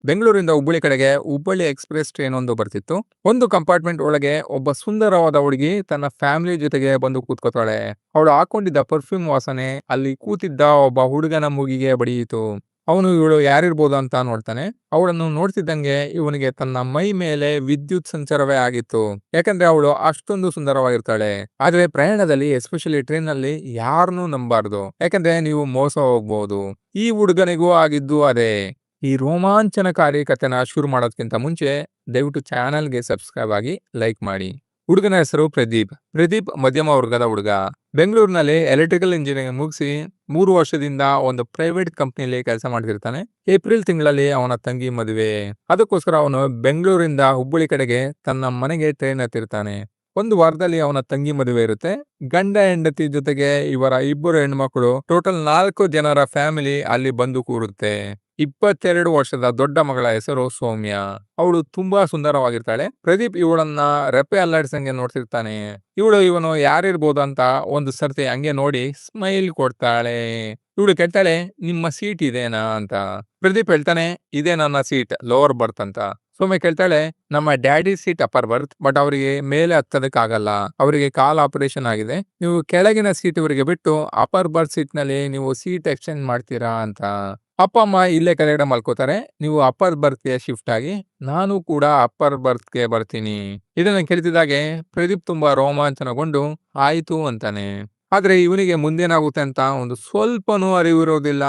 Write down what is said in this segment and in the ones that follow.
ಬೆಂಗಳೂರಿಂದ ಹುಬ್ಬಳ್ಳಿ ಕಡೆಗೆ Hubballi express train ಒಂದು ಬರ್ತಿತ್ತು. ಒಂದು ಕಂಪಾರ್ಟ್‌ಮೆಂಟ್ ಒಳಗೆ ಒಬ್ಬ ಸುಂದರವಾದ ಹುಡುಗಿ ತನ್ನ ಫ್ಯಾಮಿಲಿ ಜೊತೆಗೆ ಬಂದು ಕೂತ್ಕೋತಾಳೆ. ಅವಳು ಹಾಕೊಂಡಿದ್ದ ಪರ್ಫ್ಯೂಮ್ ವಾಸನೆ ಅಲ್ಲಿ ಕೂತಿದ್ದ ಒಬ್ಬ ಹುಡುಗನ ಮೂಗಿಗೆ ಬಡಿಯಿತು. ಅವನು ಇವಳು ಯಾರಿರ್ಬೋದು ಅಂತ ನೋಡ್ತಾನೆ. ಅವಳನ್ನು ನೋಡ್ತಿದ್ದಂಗೆ ಇವನಿಗೆ ತನ್ನ ಮೈ ಮೇಲೆ ವಿದ್ಯುತ್ ಸಂಚಾರವೇ ಆಗಿತ್ತು. ಯಾಕಂದ್ರೆ ಅವಳು ಅಷ್ಟೊಂದು ಸುಂದರವಾಗಿರ್ತಾಳೆ. ಆದ್ರೆ ಪ್ರಯಾಣದಲ್ಲಿ ಎಸ್ಪೆಷಲಿ ಟ್ರೈನ್ ನಲ್ಲಿ ಯಾರನ್ನೂ ನಂಬಾರ್ದು. ಯಾಕಂದ್ರೆ ನೀವು ಮೋಸ ಹೋಗ್ಬೋದು. ಈ ಹುಡುಗನಿಗೂ ಆಗಿದ್ದು ಅದೇ. ಈ ರೋಮಾಂಚನಕಾರಿ ಕಥೆನ ಶುರು ಮಾಡೋದಕ್ಕಿಂತ ಮುಂಚೆ ದಯವಿಟ್ಟು ಚಾನಲ್ಗೆ ಸಬ್ಸ್ಕ್ರೈಬ್ ಆಗಿ ಲೈಕ್ ಮಾಡಿ. ಹುಡುಗನ ಹೆಸರು ಪ್ರದೀಪ್. ಪ್ರದೀಪ್ ಮಧ್ಯಮ ವರ್ಗದ ಹುಡುಗ. ಬೆಂಗಳೂರಿನಲ್ಲಿ ಎಲೆಕ್ಟ್ರಿಕಲ್ ಇಂಜಿನಿಯರಿಂಗ್ ಮುಗಿಸಿ 3 ವರ್ಷದಿಂದ ಒಂದು ಪ್ರೈವೇಟ್ ಕಂಪ್ನಿಯಲ್ಲಿ ಕೆಲಸ ಮಾಡ್ತಿರ್ತಾನೆ. ಏಪ್ರಿಲ್ ತಿಂಗಳಲ್ಲಿ ಅವನ ತಂಗಿ ಮದುವೆ. ಅದಕ್ಕೋಸ್ಕರ ಅವನು ಬೆಂಗಳೂರಿಂದ ಹುಬ್ಬಳ್ಳಿ ಕಡೆಗೆ ತನ್ನ ಮನೆಗೆ ಟ್ರೈನ್ ಹತ್ತಿರ್ತಾನೆ. ಒಂದು ವಾರದಲ್ಲಿ ಅವನ ತಂಗಿ ಮದುವೆ ಇರುತ್ತೆ. ಗಂಡ ಹೆಂಡತಿ ಜೊತೆಗೆ ಇವರ ಇಬ್ಬರು ಹೆಣ್ಮಕ್ಳು, ಟೋಟಲ್ 4 ಜನರ ಫ್ಯಾಮಿಲಿ ಅಲ್ಲಿ ಬಂದು ಕೂರುತ್ತೆ. 22 ವರ್ಷದ ದೊಡ್ಡ ಮಗಳ ಹೆಸರು ಸೌಮ್ಯ. ಅವಳು ತುಂಬಾ ಸುಂದರವಾಗಿರ್ತಾಳೆ. ಪ್ರದೀಪ್ ಇವಳನ್ನ ರೆಪ್ಪೆ ಅಲ್ಲಾಡ್ಸಂಗೆ ನೋಡ್ತಿರ್ತಾನೆ. ಇವನು ಯಾರಿರ್ಬೋದು ಅಂತ ಒಂದು ಸರ್ತಿ ಹಂಗೆ ನೋಡಿ ಸ್ಮೈಲ್ ಕೊಡ್ತಾಳೆ. ಇವಳು ಕೇಳ್ತಾಳೆ, ನಿಮ್ಮ ಸೀಟ್ ಇದೇನಾ ಅಂತ. ಪ್ರದೀಪ್ ಹೇಳ್ತಾನೆ, ಇದೇ ನನ್ನ ಸೀಟ್, ಲೋವರ್ ಬರ್ತ್ ಅಂತ. ಸೌಮ್ಯ ಕೇಳ್ತಾಳೆ, ನಮ್ಮ daddy seat upper birth, but ಅವರಿಗೆ ಮೇಲೆ ಹತ್ತದಕ್ಕಾಗಲ್ಲ, ಅವರಿಗೆ ಕಾಲ್ ಆಪರೇಷನ್ ಆಗಿದೆ. ನೀವು ಕೆಳಗಿನ ಸೀಟ್ ಇವರಿಗೆ ಬಿಟ್ಟು ಅಪ್ಪರ್ ಬರ್ತ್ ಸೀಟ್ ನಲ್ಲಿ ನೀವು ಸೀಟ್ ಎಕ್ಸ್ಚೇಂಜ್ ಮಾಡ್ತೀರಾ ಅಂತ. ಅಪ್ಪ ಅಮ್ಮ ಇಲ್ಲೇ ಕೆಳಗಡೆ ಮಲ್ಕೋತಾರೆ, ನೀವು ಅಪ್ಪರ್ ಬರ್ತ್ಗೆ ಶಿಫ್ಟ್ ಆಗಿ, ನಾನು ಕೂಡ ಅಪ್ಪರ್ ಬರ್ತ್ಗೆ ಬರ್ತೀನಿ. ಇದನ್ನ ಕೇಳ್ತಿದ್ದಾಗೆ ಪ್ರದೀಪ್ ತುಂಬಾ ರೋಮಾಂಚನಗೊಂಡು ಆಯ್ತು ಅಂತಾನೆ. ಆದ್ರೆ ಇವನಿಗೆ ಮುಂದೇನಾಗುತ್ತೆ ಅಂತ ಒಂದು ಸ್ವಲ್ಪನೂ ಅರಿವಿರೋದಿಲ್ಲ.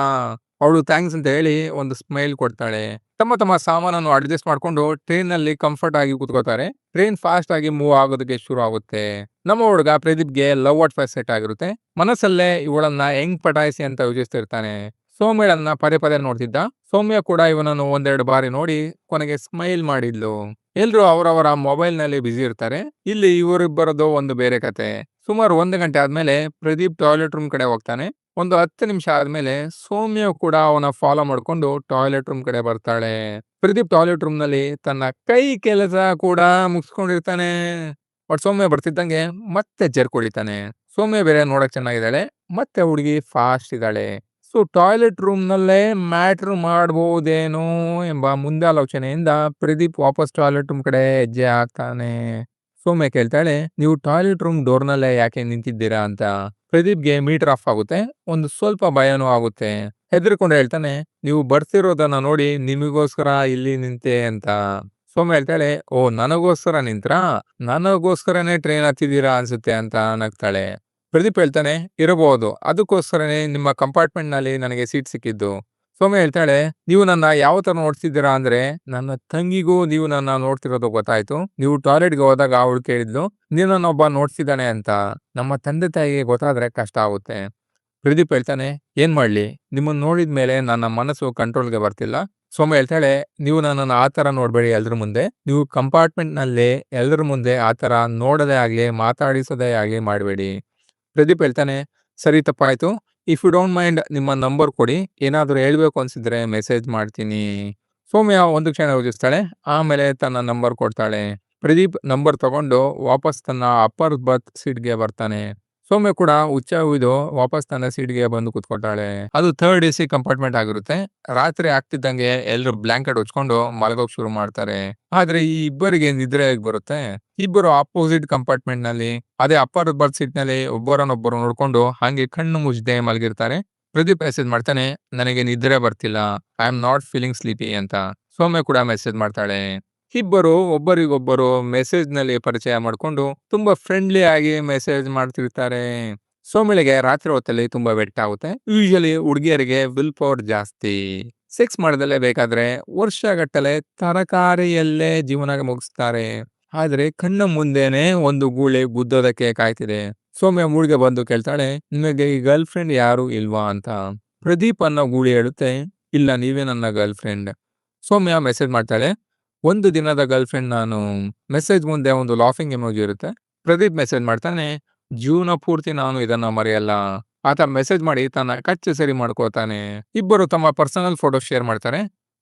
ಅವಳು ಥ್ಯಾಂಕ್ಸ್ ಅಂತ ಹೇಳಿ ಒಂದು ಸ್ಮೈಲ್ ಕೊಡ್ತಾಳೆ. ತಮ್ಮ ಸಾಮಾನನ್ನು ಅಡ್ಜಸ್ಟ್ ಮಾಡ್ಕೊಂಡು ಟ್ರೈನ್ ನಲ್ಲಿ ಕಂಫರ್ಟ್ ಆಗಿ ಕೂತ್ಕೋತಾರೆ. ಟ್ರೈನ್ ಫಾಸ್ಟ್ ಆಗಿ ಮೂವ್ ಆಗೋದಕ್ಕೆ ಶುರು ಆಗುತ್ತೆ. ನಮ್ಮ ಹುಡುಗ ಪ್ರದೀಪ್ಗೆ ಲವ್ ಅಟ್ ಫಸ್ಟ್ ಸೆಟ್ ಆಗಿರುತ್ತೆ. ಮನಸ್ಸಲ್ಲೇ ಇವಳನ್ನ ಹೆಂಗ್ ಪಟಾಯಿಸಿ ಅಂತ ಯೋಚಿಸ್ತಿರ್ತಾನೆ. ಸೌಮ್ಯಳನ್ನ ಪದೇ ನೋಡ್ತಿದ್ದ. ಸೌಮ್ಯ ಕೂಡ ಇವನನ್ನು ಒಂದೆರಡು ಬಾರಿ ನೋಡಿ ಕೊನೆಗೆ ಸ್ಮೈಲ್ ಮಾಡಿದ್ಲು. ಎಲ್ರು ಅವರವರ ಮೊಬೈಲ್ ನಲ್ಲಿ ಬಿಸಿ ಇರ್ತಾರೆ. ಇಲ್ಲಿ ಇವರಿಬ್ಬರದು ಒಂದು ಬೇರೆ ಕತೆ. ಸುಮಾರು 1 ಗಂಟೆ ಆದ್ಮೇಲೆ ಪ್ರದೀಪ್ ಟಾಯ್ಲೆಟ್ ರೂಮ್ ಕಡೆ ಹೋಗ್ತಾನೆ. ಒಂದು 10 ನಿಮಿಷ ಆದ್ಮೇಲೆ ಸೌಮ್ಯ ಕೂಡ ಅವನ ಫಾಲೋ ಮಾಡ್ಕೊಂಡು ಟಾಯ್ಲೆಟ್ ರೂಮ್ ಕಡೆ ಬರ್ತಾಳೆ. ಪ್ರದೀಪ್ ಟಾಯ್ಲೆಟ್ ರೂಮ್ ನಲ್ಲಿ ತನ್ನ ಕೈ ಕೆಲಸ ಕೂಡ ಮುಗಿಸ್ಕೊಂಡಿರ್ತಾನೆ. ಬಟ್ ಸೌಮ್ಯ ಬರ್ತಿದ್ದಂಗೆ ಮತ್ತೆ ಜರ್ಕೊಳಿತಾನೆ. ಸೌಮ್ಯ ಬೇರೆ ನೋಡಕ್ ಚೆನ್ನಾಗಿದ್ದಾಳೆ, ಮತ್ತೆ ಹುಡುಗಿ ಫಾಸ್ಟ್ ಇದ್ದಾಳೆ. ಸೊ ಟಾಯ್ಲೆಟ್ ರೂಮ್ ನಲ್ಲೇ ಮ್ಯಾಟ್ರ್ ಮಾಡಬಹುದೇನೋ ಎಂಬ ಮುಂದಾಲೋಚನೆಯಿಂದ ಪ್ರದೀಪ್ ವಾಪಸ್ ಟಾಯ್ಲೆಟ್ ರೂಮ್ ಕಡೆ ಹೆಜ್ಜೆ ಹಾಕ್ತಾನೆ. ಸೌಮ್ಯ ಕೇಳ್ತಾಳೆ, ನೀವು ಟಾಯ್ಲೆಟ್ ರೂಮ್ ಡೋರ್ ನಲ್ಲೇ ಯಾಕೆ ನಿಂತಿದ್ದೀರಾ ಅಂತ. ಪ್ರದೀಪ್ಗೆ ಮೀಟರ್ ಆಫ್ ಆಗುತ್ತೆ. ಒಂದು ಸ್ವಲ್ಪ ಭಯನೂ ಆಗುತ್ತೆ. ಹೆದರ್ಕೊಂಡು ಹೇಳ್ತಾನೆ, ನೀವು ಬರ್ತಿರೋದನ್ನ ನೋಡಿ ನಿಮಗೋಸ್ಕರ ಇಲ್ಲಿ ನಿಂತೆ ಅಂತ. ಸೌಮ್ಯ ಹೇಳ್ತಾಳೆ, ಓ ನನಗೋಸ್ಕರ ನಿಂತ್ರಾ, ನನಗೋಸ್ಕರನೇ ಟ್ರೈನ್ ಹತ್ತಿದ್ದೀರಾ ಅನ್ಸುತ್ತೆ ಅಂತ ನಗ್ತಾಳೆ. ಪ್ರದೀಪ್ ಹೇಳ್ತಾನೆ, ಇರಬಹುದು, ಅದಕ್ಕೋಸ್ಕರನೇ ನಿಮ್ಮ ಕಂಪಾರ್ಟ್ಮೆಂಟ್ ನಲ್ಲಿ ನನಗೆ ಸೀಟ್ ಸಿಕ್ಕಿದ್ದು. ಸೌಮ್ಯ ಹೇಳ್ತಾಳೆ, ನೀವು ನನ್ನ ಯಾವ ತರ ನೋಡ್ತಿದ್ದೀರಾ ಅಂದ್ರೆ, ನನ್ನ ತಂಗಿಗೂ ನೀವು ನನ್ನ ನೋಡ್ತಿರೋದು ಗೊತ್ತಾಯ್ತು. ನೀವು ಟಾಯ್ಲೆಟ್ಗೆ ಹೋದಾಗ ಅವಳು ಕೇಳಿದ್ಲು, ನೀನನ್ನೊಬ್ಬ ನೋಡ್ತಿದ್ದಾನೆ ಅಂತ. ನಮ್ಮ ತಂದೆ ತಾಯಿಗೆ ಗೊತ್ತಾದ್ರೆ ಕಷ್ಟ ಆಗುತ್ತೆ. ಪ್ರದೀಪ್ ಹೇಳ್ತಾನೆ, ಏನ್ ಮಾಡ್ಲಿ, ನಿಮ್ಮನ್ನ ನೋಡಿದ್ಮೇಲೆ ನನ್ನ ಮನಸ್ಸು ಕಂಟ್ರೋಲ್ಗೆ ಬರ್ತಿಲ್ಲ. ಸೌಮ್ಯ ಹೇಳ್ತಾಳೆ, ನೀವು ನನ್ನನ್ನು ಆ ತರ ನೋಡ್ಬೇಡಿ ಎಲ್ರ ಮುಂದೆ. ನೀವು ಕಂಪಾರ್ಟ್ಮೆಂಟ್ ನಲ್ಲಿ ಎಲ್ರ ಮುಂದೆ ಆ ತರ ನೋಡದೇ ಆಗ್ಲಿ, ಮಾತಾಡಿಸೋದೇ ಆಗ್ಲಿ ಮಾಡಬೇಡಿ. ಪ್ರದೀಪ್ ಹೇಳ್ತಾನೆ, ಸರಿ ತಪ್ಪಾಯ್ತು. ಇಫ್ ಯು ಡೋಂಟ್ ಮೈಂಡ್ ನಿಮ್ಮ ನಂಬರ್ ಕೊಡಿ, ಏನಾದರೂ ಹೇಳ್ಬೇಕು ಅನ್ಸಿದ್ರೆ ಮೆಸೇಜ್ ಮಾಡ್ತೀನಿ. ಸೌಮ್ಯ ಒಂದು ಕ್ಷಣ ಯೋಚಿಸ್ತಾಳೆ, ಆಮೇಲೆ ತನ್ನ ನಂಬರ್ ಕೊಡ್ತಾಳೆ. ಪ್ರದೀಪ್ ನಂಬರ್ ತಗೊಂಡು ವಾಪಸ್ ತನ್ನ ಅಪ್ಪರ್ ಬರ್ತ್ ಸೀಟ್ಗೆ ಬರ್ತಾನೆ. ಸೌಮ್ಯ ಕೂಡ ಉಚ್ಚ ಹುಯ್ದು ವಾಪಸ್ ತನ್ನ ಸೀಟ್ಗೆ ಬಂದು ಕೂತ್ಕೊಳ್ತಾಳೆ. ಅದು ಥರ್ಡ್ AC ಕಂಪಾರ್ಟ್ಮೆಂಟ್ ಆಗಿರುತ್ತೆ. ರಾತ್ರಿ ಆಗ್ತಿದ್ದಂಗೆ ಎಲ್ರು ಬ್ಲಾಂಕೆಟ್ ಹೊಚ್ಕೊಂಡು ಮಲಗೋಕ್ ಶುರು ಮಾಡ್ತಾರೆ. ಆದ್ರೆ ಈ ಇಬ್ಬರಿಗೆ ನಿದ್ರೆ ಹೇಗ್ ಬರುತ್ತೆ. ಇಬ್ಬರು ಅಪೋಸಿಟ್ ಕಂಪಾರ್ಟ್ಮೆಂಟ್ ನಲ್ಲಿ ಅದೇ ಅಪ್ಪರ್ ಬರ್ತ್ ಸೀಟ್ ನಲ್ಲಿ ಒಬ್ಬರನ್ನೊಬ್ಬರು ನೋಡ್ಕೊಂಡು ಹಂಗೆ ಕಣ್ಣು ಮುಚ್ಚದೆ ಮಲಗಿರ್ತಾರೆ. ಪ್ರದೀಪ್ ಮೆಸೇಜ್ ಮಾಡ್ತಾನೆ, ನನಗೆ ನಿದ್ರೆ ಬರ್ತಿಲ್ಲ, I am not feeling sleepy ಅಂತ. ಸೌಮ್ಯ ಕೂಡ ಮೆಸೇಜ್ ಮಾಡ್ತಾಳೆ. ಇಬ್ಬರು ಒಬ್ಬರಿಗೊಬ್ಬರು ಮೆಸೇಜ್ ನಲ್ಲಿ ಪರಿಚಯ ಮಾಡ್ಕೊಂಡು ತುಂಬಾ ಫ್ರೆಂಡ್ಲಿ ಆಗಿ ಮೆಸೇಜ್ ಮಾಡ್ತಿರ್ತಾರೆ. ಸೌಮ್ಯಳಿಗೆ ರಾತ್ರಿ ಹೊತ್ತಲ್ಲಿ ತುಂಬಾ ವೆಟ್ ಆಗುತ್ತೆ. ಯೂಶಲಿ ಹುಡುಗಿಯರಿಗೆ ವಿಲ್ ಪವರ್ ಜಾಸ್ತಿ. ಸೆಕ್ಸ್ ಮಾಡದಲ್ಲೇ ಬೇಕಾದ್ರೆ ವರ್ಷಗಟ್ಟಲೆ ತರಕಾರಿಯಲ್ಲೇ ಜೀವನ ಮುಗಿಸ್ತಾರೆ. ಆದ್ರೆ ಕಣ್ಣ ಮುಂದೆನೆ ಒಂದು ಗೂಳಿ ಗುದ್ದೋದಕ್ಕೆ ಕಾಯ್ತಿದೆ. ಸೌಮ್ಯ ಮೂಳ್ಗೆ ಬಂದು ಕೇಳ್ತಾಳೆ, ನಿಮಗೆ ಈ ಗರ್ಲ್ ಫ್ರೆಂಡ್ ಯಾರು ಇಲ್ವಾ ಅಂತ. ಪ್ರದೀಪ್ ಅನ್ನೋ ಗೂಳಿ ಹೇಳುತ್ತೆ, ಇಲ್ಲ, ನೀವೇ ನನ್ನ ಗರ್ಲ್ ಫ್ರೆಂಡ್. ಸೌಮ್ಯ ಮೆಸೇಜ್ ಮಾಡ್ತಾಳೆ, ಒಂದು ದಿನದ ಗರ್ಲ್ ಫ್ರೆಂಡ್ ನಾನು. ಮೆಸೇಜ್ ಮುಂದೆ ಒಂದು ಲಾಫಿಂಗ್ ಎಮೋಜಿ ಇರುತ್ತೆ. ಪ್ರದೀಪ್ ಮೆಸೇಜ್ ಮಾಡ್ತಾನೆ, ಜೀವನ ಪೂರ್ತಿ ನಾನು ಇದನ್ನ ಮರೆಯಲ್ಲ. ಆತ ಮೆಸೇಜ್ ಮಾಡಿ ತನ್ನ ಕಚ್ಚೆ ಸರಿ ಮಾಡ್ಕೋತಾನೆ. ಇಬ್ಬರು ತಮ್ಮ ಪರ್ಸನಲ್ ಫೋಟೋ ಶೇರ್ ಮಾಡ್ತಾರೆ.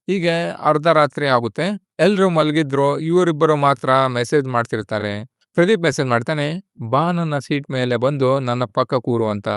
ಹೀಗೆ ಅರ್ಧ ರಾತ್ರಿ ಆಗುತ್ತೆ. ಎಲ್ರು ಮಲಗಿದ್ರು, ಇವರಿಬ್ಬರು ಮಾತ್ರ ಮೆಸೇಜ್ ಮಾಡ್ತಿರ್ತಾರೆ. ಪ್ರದೀಪ್ ಮೆಸೇಜ್ ಮಾಡ್ತಾನೆ, ಬಾ ನನ್ನ ಸೀಟ್ ಮೇಲೆ ಬಂದು ನನ್ನ ಪಕ್ಕ ಕೂರು ಅಂತ.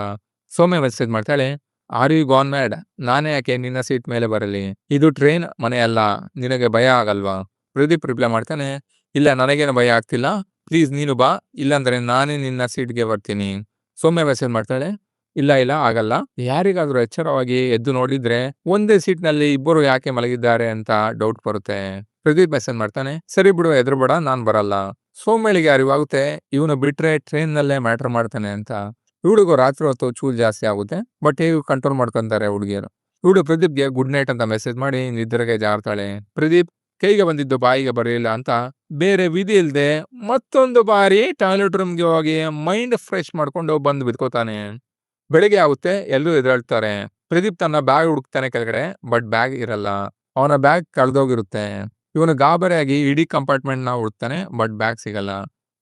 ಸೌಮ್ಯ ಮೆಸೇಜ್ ಮಾಡ್ತಾಳೆ, ಆರ್ ಯು ಗಾನ್ ಮ್ಯಾಡ್? ನಾನೇ ಯಾಕೆ ನಿನ್ನ ಸೀಟ್ ಮೇಲೆ ಬರಲಿ? ಇದು ಟ್ರೈನ್, ಮನೆ ಅಲ್ಲ. ನಿನಗೆ ಭಯ ಆಗಲ್ವಾ? ಪ್ರದೀಪ್ ರಿಪ್ಲೈ ಮಾಡ್ತಾನೆ, ಇಲ್ಲ ನನಗೇನು ಭಯ ಆಗ್ತಿಲ್ಲ. ಪ್ಲೀಸ್ ನೀನು ಬಾ, ಇಲ್ಲಾಂದ್ರೆ ನಾನೇ ನಿನ್ನ ಸೀಟ್ಗೆ ಬರ್ತೀನಿ. ಸೌಮ್ಯ ಮೆಸೇಜ್ ಮಾಡ್ತಾಳೆ, ಇಲ್ಲ ಇಲ್ಲ ಆಗಲ್ಲ. ಯಾರಿಗಾದ್ರೂ ಎಚ್ಚರವಾಗಿ ಎದ್ದು ನೋಡಿದ್ರೆ ಒಂದೇ ಸೀಟ್ನಲ್ಲಿ ಇಬ್ಬರು ಯಾಕೆ ಮಲಗಿದ್ದಾರೆ ಅಂತ ಡೌಟ್ ಬರುತ್ತೆ. ಪ್ರದೀಪ್ ಮೆಸೇಜ್ ಮಾಡ್ತಾನೆ, ಸರಿ ಬಿಡು ಹೆದರ್ಬೇಡ, ನಾನ್ ಬರಲ್ಲ. ಸೌಮ್ಯಳಿಗೆ ಅರಿವಾಗುತ್ತೆ ಇವನು ಬಿಟ್ರೆ ಟ್ರೈನ್ ನಲ್ಲೇ ಮ್ಯಾಟರ್ ಮಾಡ್ತಾನೆ ಅಂತ. ಇವಳಿಗೂ ರಾತ್ರಿ ಹೊತ್ತು ಚೂಲ್ ಜಾಸ್ತಿ ಆಗುತ್ತೆ, ಬಟ್ ಹೇಗೆ ಕಂಟ್ರೋಲ್ ಮಾಡ್ಕೊಂತಾರೆ ಹುಡುಗಿಯರು. ಇವಳು ಪ್ರದೀಪ್ಗೆ ಗುಡ್ ನೈಟ್ ಅಂತ ಮೆಸೇಜ್ ಮಾಡಿ ನಿದ್ರೆಗೆ ಜಾರ್ತಾಳೆ. ಪ್ರದೀಪ್ ಕೈಗೆ ಬಂದಿದ್ದು ಬಾಯಿಗೆ ಬರಲಿಲ್ಲ ಅಂತ ಬೇರೆ ವಿಧಿ ಇಲ್ದೆ ಮತ್ತೊಂದು ಬಾರಿ ಟಾಯ್ಲೆಟ್ ರೂಮ್ಗೆ ಹೋಗಿ ಮೈಂಡ್ ಫ್ರೆಶ್ ಮಾಡ್ಕೊಂಡು ಬಂದು ಬಿದ್ಕೋತಾನೆ. ಬೆಳಿಗ್ಗೆ ಆಗುತ್ತೆ, ಎಲ್ಲರೂ ಎದುರಾಳ್ತಾರೆ. ಪ್ರದೀಪ್ ತನ್ನ ಬ್ಯಾಗ್ ಹುಡುಕ್ತಾನೆ ಕೆಳಗಡೆ, ಬಟ್ ಬ್ಯಾಗ್ ಇರಲ್ಲ. ಅವನ ಬ್ಯಾಗ್ ಕಳೆದೋಗಿರುತ್ತೆ. ಇವನು ಗಾಬರಿಯಾಗಿ ಇಡೀ ಕಂಪಾರ್ಟ್ಮೆಂಟ್ ನ ಹುಡುಕ್ತಾನೆ, ಬಟ್ ಬ್ಯಾಗ್ ಸಿಗಲ್ಲ.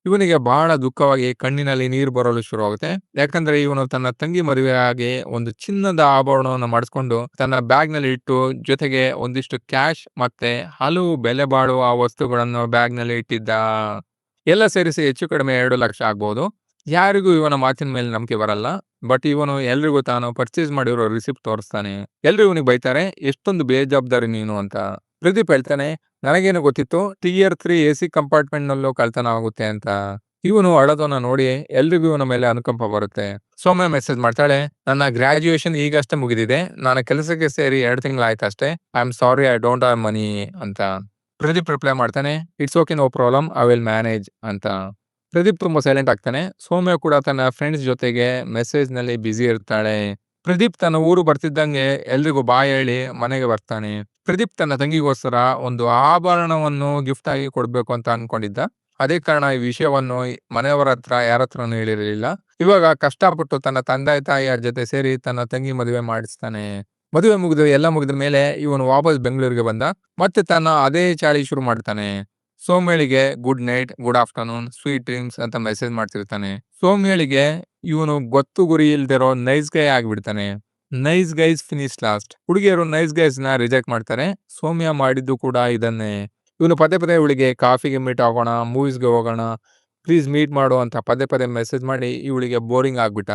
ಇವನಿಗೆ ಬಹಳ ದುಃಖವಾಗಿ ಕಣ್ಣಿನಲ್ಲಿ ನೀರು ಬರಲು ಶುರುವಾಗುತ್ತೆ. ಯಾಕಂದ್ರೆ ಇವನು ತನ್ನ ತಂಗಿ ಮದುವೆಯಾಗಿ ಒಂದು ಚಿನ್ನದ ಆಭರಣವನ್ನು ಮಾಡಿಸ್ಕೊಂಡು ತನ್ನ ಬ್ಯಾಗ್ ನಲ್ಲಿ ಇಟ್ಟು, ಜೊತೆಗೆ ಒಂದಿಷ್ಟು ಕ್ಯಾಶ್ ಮತ್ತೆ ಹಲವು ಬೆಲೆ ಬಾಳುವ ವಸ್ತುಗಳನ್ನು ಬ್ಯಾಗ್ ನಲ್ಲಿ ಇಟ್ಟಿದ್ದ. ಎಲ್ಲ ಸೇರಿಸಿ ಹೆಚ್ಚು ಕಡಿಮೆ 2 ಲಕ್ಷ ಆಗ್ಬಹುದು. ಯಾರಿಗೂ ಇವನ ಮಾತಿನ ಮೇಲೆ ನಂಬಿಕೆ ಬರಲ್ಲ. ಬಟ್ ಇವನು ಎಲ್ರಿಗೂ ತಾನು ಪರ್ಚೇಸ್ ಮಾಡಿರೋ ರಿಸಿಪ್ಟ್ ತೋರಿಸ್ತಾನೆ. ಎಲ್ರು ಇವನಿಗೆ ಬೈತಾರೆ, ಎಷ್ಟೊಂದು ಬೇಜವಾಬ್ದಾರಿ ನೀನು ಅಂತ. ಪ್ರದೀಪ್ ಹೇಳ್ತಾನೆ, ನನಗೇನು ಗೊತ್ತಿತ್ತು Tier 3 AC ಕಂಪಾರ್ಟ್ಮೆಂಟ್ ನಲ್ಲೂ ಕಳ್ತನ ಆಗುತ್ತೆ ಅಂತ. ಇವನು ಅಳೋದನ್ನ ನೋಡಿ ಎಲ್ರಿಗೂ ಇವನ ಮೇಲೆ ಅನುಕಂಪ ಬರುತ್ತೆ. ಸೌಮ್ಯ ಮೆಸೇಜ್ ಮಾಡ್ತಾಳೆ, ನನ್ನ ಗ್ರಾಜುಯೇಷನ್ ಈಗಷ್ಟೇ ಮುಗಿದಿದೆ, ನಾನು ಕೆಲಸಕ್ಕೆ ಸೇರಿ 2 ತಿಂಗಳಾಯ್ತು ಅಷ್ಟೇ. I am sorry, I don't have money ಅಂತ. ಪ್ರದೀಪ್ ರಿಪ್ಲೈ ಮಾಡ್ತಾನೆ, it's okay, no problem, I will manage ಅಂತ. ಪ್ರದೀಪ್ ತುಂಬಾ ಸೈಲೆಂಟ್ ಆಗ್ತಾನೆ. ಸೌಮ್ಯ ಕೂಡ ತನ್ನ ಫ್ರೆಂಡ್ಸ್ ಜೊತೆಗೆ ಮೆಸೇಜ್ ನಲ್ಲಿ ಬ್ಯುಸಿ ಇರ್ತಾಳೆ. ಪ್ರದೀಪ್ ತನ್ನ ಊರು ಬರ್ತಿದ್ದಂಗೆ ಎಲ್ರಿಗೂ ಬಾಯ್ ಹೇಳಿ ಮನೆಗೆ ಬರ್ತಾನೆ. ಪ್ರದೀಪ್ ತನ್ನ ತಂಗಿಗೋಸ್ಕರ ಒಂದು ಆಭರಣವನ್ನು ಗಿಫ್ಟ್ ಆಗಿ ಕೊಡ್ಬೇಕು ಅಂತ ಅನ್ಕೊಂಡಿದ್ದ. ಅದೇ ಕಾರಣ ಈ ವಿಷಯವನ್ನು ಮನೆಯವರ ಹತ್ರ ಯಾರ ಹತ್ರನೂ ಹೇಳಿರಲಿಲ್ಲ. ಇವಾಗ ಕಷ್ಟಪಟ್ಟು ತನ್ನ ತಂದೆ ತಾಯಿಯ ಜೊತೆ ಸೇರಿ ತನ್ನ ತಂಗಿ ಮದುವೆ ಮಾಡಿಸ್ತಾನೆ. ಮದುವೆ ಎಲ್ಲ ಮುಗಿದ ಮೇಲೆ ಇವನು ವಾಪಸ್ ಬೆಂಗಳೂರಿಗೆ ಬಂದ. ಮತ್ತೆ ತನ್ನ ಅದೇ ಚಾಳಿ ಶುರು ಮಾಡ್ತಾನೆ. ಸೌಮ್ಯಳಿಗೆ good night, good afternoon, sweet dreams ಅಂತ ಮೆಸೇಜ್ ಮಾಡ್ತಿರ್ತಾನೆ. ಸೌಮ್ಯಳಿಗೆ ಇವನು ಗೊತ್ತು ಗುರಿ ಇಲ್ದಿರೋ ನೈಸ್ ಗೈ ಆಗ್ಬಿಡ್ತಾನೆ. Nice guys finish last. ಹುಡುಗಿಯರು ನೈಸ್ ಗೈಸ್ ನ ರಿಜೆಕ್ಟ್ ಮಾಡ್ತಾರೆ. ಸೌಮ್ಯ ಮಾಡಿದ್ದು ಕೂಡ ಇದನ್ನೇ. ಇವನು ಪದೇ ಪದೇ ಇವಳಿಗೆ ಕಾಫಿಗೆ ಮೀಟ್ ಆಗೋಣ, ಮೂವೀಸ್ಗೆ ಹೋಗೋಣ, ಪ್ಲೀಸ್ ಮೀಟ್ ಮಾಡು ಅಂತ ಪದೇ ಪದೇ ಮೆಸೇಜ್ ಮಾಡಿ ಇವಳಿಗೆ ಬೋರಿಂಗ್ ಆಗ್ಬಿಟ್ಟ.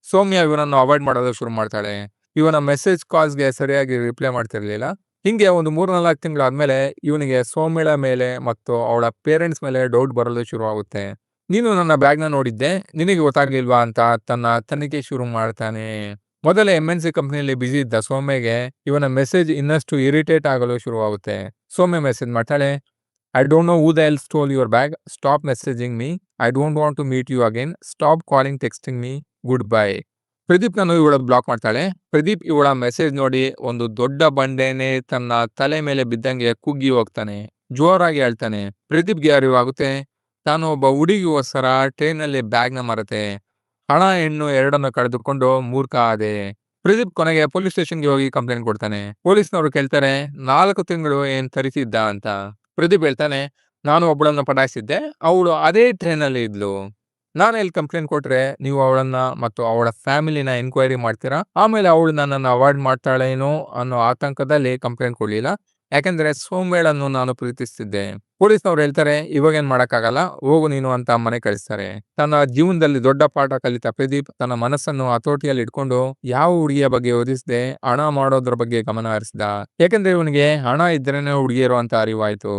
ಸೌಮ್ಯ ಇವನನ್ನು ಅವಾಯ್ಡ್ ಮಾಡೋದು ಶುರು ಮಾಡ್ತಾಳೆ. ಇವನ ಮೆಸೇಜ್ ಕಾಲ್ಸ್ಗೆ ಸರಿಯಾಗಿ ರಿಪ್ಲೈ ಮಾಡ್ತಿರ್ಲಿಲ್ಲ. ಹಿಂಗೆ ಒಂದು 3-4 ತಿಂಗಳಾದ್ಮೇಲೆ ಇವನಿಗೆ ಸೌಮ್ಯಳ ಮೇಲೆ ಮತ್ತು ಅವಳ ಪೇರೆಂಟ್ಸ್ ಮೇಲೆ ಡೌಟ್ ಬರಲು ಶುರುವಾಗುತ್ತೆ. ನೀನು ನನ್ನ ಬ್ಯಾಗ್ನ ನೋಡಿದ್ದೆ, ನಿನಗೆ ಗೊತ್ತಾಗ್ಲಿಲ್ವಾ ಅಂತ ತನ್ನ ತನಿಖೆ ಶುರು ಮಾಡ್ತಾನೆ. ಮೊದಲೇ MNC ಕಂಪನಿಯಲ್ಲಿ ಬಿಸಿ ಇದ್ದ ಸೌಮ್ಯಗೆ ಇವನ ಮೆಸೇಜ್ ಇನ್ನಷ್ಟು ಇರಿಟೇಟ್ ಆಗಲು ಶುರುವಾಗುತ್ತೆ. ಸೌಮ್ಯ ಮೆಸೇಜ್ ಮಾಡ್ತಾಳೆ, I don't know who the hell stole your bag, stop messaging me, I don't want to meet you again, stop calling texting me, good bye. Pradeep ನಾನು ಇವಳ ಬ್ಲಾಕ್ ಮಾಡ್ತಾಳೆ. ಪ್ರದೀಪ್ ಇವಳ ಮೆಸೇಜ್ ನೋಡಿ ಒಂದು ದೊಡ್ಡ ಬಂಡೆನೆ ತನ್ನ ತಲೆ ಮೇಲೆ ಬಿದ್ದಂಗೆ ಕುಗ್ಗಿ ಹೋಗ್ತಾನೆ. ಜೋರಾಗಿ ಹೇಳ್ತಾನೆ. ಪ್ರದೀಪ್ಗೆ ಅರಿವಾಗುತ್ತೆ, ತಾನು ಒಬ್ಬ ಹುಡುಗಿಗೋಸ್ಕರ ಟ್ರೈನ್ ನಲ್ಲಿ ಬ್ಯಾಗ್ ನ ಮರೆತೆ ಹಣ ಹೆಣ್ಣು ಎರಡನ್ನು ಕಳೆದುಕೊಂಡು ಮೂರ್ಖ ಆದೆ. ಪ್ರದೀಪ್ ಕೊನೆಗೆ ಪೊಲೀಸ್ ಸ್ಟೇಷನ್ಗೆ ಹೋಗಿ ಕಂಪ್ಲೇಂಟ್ ಕೊಡ್ತಾನೆ. ಪೊಲೀಸ್ನವರು ಕೇಳ್ತಾರೆ, 4 ತಿಂಗಳು ಏನ್ ತರಿಸಿದ್ದ ಅಂತ. ಪ್ರದೀಪ್ ಹೇಳ್ತಾನೆ, ನಾನು ಒಬ್ಬಳನ್ನ ಪಟಾಯಿಸಿದ್ದೆ, ಅವಳು ಅದೇ ಟ್ರೈನ್ ಅಲ್ಲಿ ಇದ್ಲು. ನಾನು ಎಲ್ಲಿ ಕಂಪ್ಲೇಂಟ್ ಕೊಟ್ರೆ ನೀವು ಅವಳನ್ನ ಮತ್ತು ಅವಳ ಫ್ಯಾಮಿಲಿನ ಎನ್ಕ್ವೈರಿ ಮಾಡ್ತೀರಾ, ಆಮೇಲೆ ಅವಳು ನನ್ನನ್ನು ಅವಾಯ್ಡ್ ಮಾಡ್ತಾಳೇನೋ ಅನ್ನೋ ಆತಂಕದಲ್ಲಿ ಕಂಪ್ಲೇಂಟ್ ಕೊಡ್ಲಿಲ್ಲ. ಯಾಕೆಂದ್ರೆ ಸೌಮ್ಯಳನ್ನು ನಾನು ಪ್ರೀತಿಸ್ತಿದ್ದೆ. ಪೊಲೀಸ್ನವ್ರು ಹೇಳ್ತಾರೆ, ಇವಾಗೇನ್ ಮಾಡಕ್ಕಾಗಲ್ಲ, ಹೋಗು ನೀನು ಅಂತ ಮನೆ ಕಳಿಸ್ತಾರೆ. ತನ್ನ ಜೀವನದಲ್ಲಿ ದೊಡ್ಡ ಪಾಠ ಕಲಿತ ಪ್ರದೀಪ್ ತನ್ನ ಮನಸ್ಸನ್ನು ಹತೋಟಿಯಲ್ಲಿ ಇಟ್ಕೊಂಡು ಯಾವ ಹುಡುಗಿಯ ಬಗ್ಗೆ ಯೋಚಿಸದೆ ಹಣ ಮಾಡೋದ್ರ ಬಗ್ಗೆ ಗಮನ ಹರಿಸಿದ. ಯಾಕಂದ್ರೆ ಇವನಿಗೆ ಹಣ ಇದ್ರೇನೆ ಹುಡುಗಿಯರು ಅಂತ ಅರಿವಾಯ್ತು.